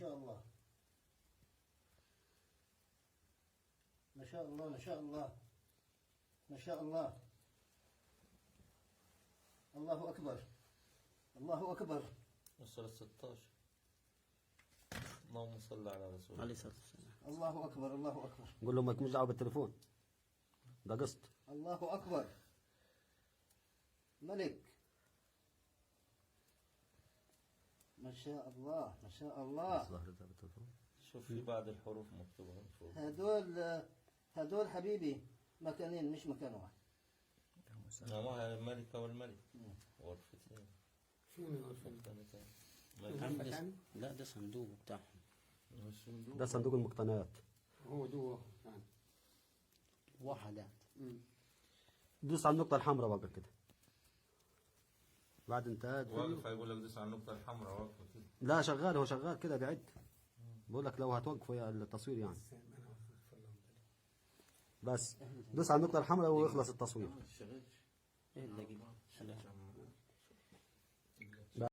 شاء الله ما شاء الله ما شاء الله ما شاء الله. الله أكبر الله أكبر. وصل 16. اللهم صل على رسول الله عليه الصلاة والسلام. الله أكبر الله أكبر. قول له ما تكونش دعوة بالتليفون، ده قسط. الله أكبر. ملك ما شاء الله ما شاء الله. شوف في بعض الحروف مكتوبة فوق. هدول حبيبي مكانين مش مكان واحد. ما الملكة والملك غرفتين. شو من غرفتين؟ ملكة. لا ده صندوق بتاعهم. ده صندوق المقتنيات. هو جوا يعني. وحدات. دوس على النقطة الحمراء بقى كده. بعد انتهاء واقف هيقول لك دوس على النقطة الحمراء واقفة كده. لا شغال، هو شغال كده بيعد. بقول لك لو هتوقفوا يا التصوير يعني. بس دوس على النقطة الحمراء ويخلص التصوير. شغال. ايه اللي